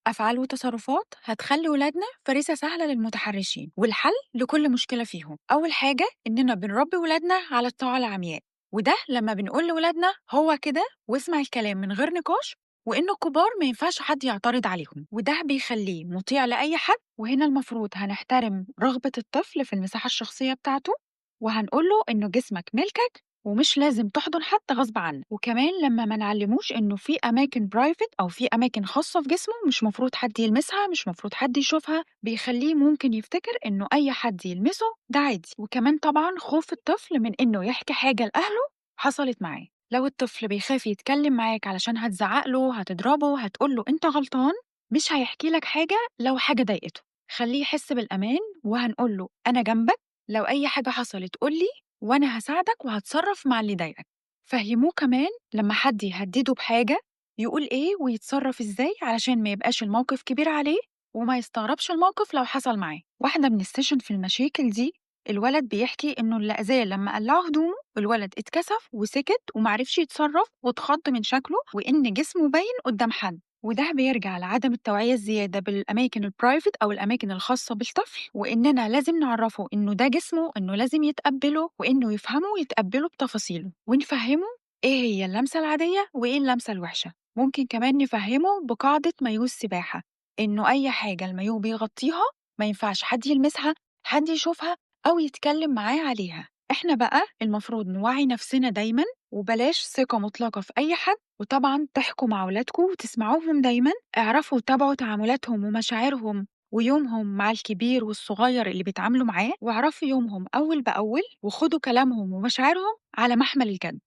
أفعال وتصرفات هتخلي ولادنا فريسة سهلة للمتحرشين والحل لكل مشكلة فيهم. أول حاجة إننا بنربي ولادنا على الطاعة العمياء، وده لما بنقول لولادنا هو كده واسمع الكلام من غير نقاش، وإنه الكبار ما ينفعش حد يعترض عليهم، وده بيخليه مطيع لأي حد. وهنا المفروض هنحترم رغبة الطفل في المساحة الشخصية بتاعته، وهنقوله إنه جسمك ملكك ومش لازم تحضن حد غصب عنك. وكمان لما ما نعلموش انه في اماكن برايفت او في اماكن خاصه في جسمه مش مفروض حد يلمسها، مش مفروض حد يشوفها، بيخليه ممكن يفتكر انه اي حد يلمسه ده عادي. وكمان طبعا خوف الطفل من انه يحكي حاجه لاهله حصلت معاه. لو الطفل بيخاف يتكلم معاك علشان هتزعق له، هتضربه، هتقول له انت غلطان، مش هيحكي لك حاجه لو حاجه ضايقته. خليه يحس بالامان، وهنقول له انا جنبك، لو اي حاجه حصلت قولي وأنا هاساعدك وهاتصرّف مع اللي ضايقك. فهّموه كمان لمّا حد يهدّده بحاجة يقول إيه ويتصرّف إزاي علشان ما يبقاش الموقف كبير عليه وما يستغربش الموقف لو حصل معاه. واحدة من الsession في المشاكل دي، الولد بيحكي إنه اللي أذاه لمّا قلّعه هدومه، الولد اتكسف وسكت وما عرفش يتصرّف واتخض من شكله وإن جسمه باين قدّام حد. وده بيرجع لعدم التوعية الزيادة بالأماكن الprivate أو الأماكن الخاصة بالطفل، وإننا لازم نعرّفه إنه ده جسمه، إنه لازم يتقبّله وإنه يفهمه ويتقبّله بتفاصيله، ونفهّمه إيه هي اللمسة العادية وإيه اللمسة الوحشة. ممكن كمان نفهّمه بقاعدة مايوه السباحة، إنه أي حاجة المايوه بيغطّيها ما ينفعش حد يلمسها، حد يشوفها أو يتكلّم معاه عليها. إحنا بقى المفروض نوعّي نفسنا دايمًا وبلاش ثقة مطلقة في أي حد. وطبعًا تحكوا مع ولادكم وتسمعوهم دايمًا، اعرفوا تابعوا تعاملاتهم ومشاعرهم ويومهم مع الكبير والصغير اللي بيتعاملوا معاه، واعرفوا يومهم أول بأول وخدوا كلامهم ومشاعرهم على محمل الجد.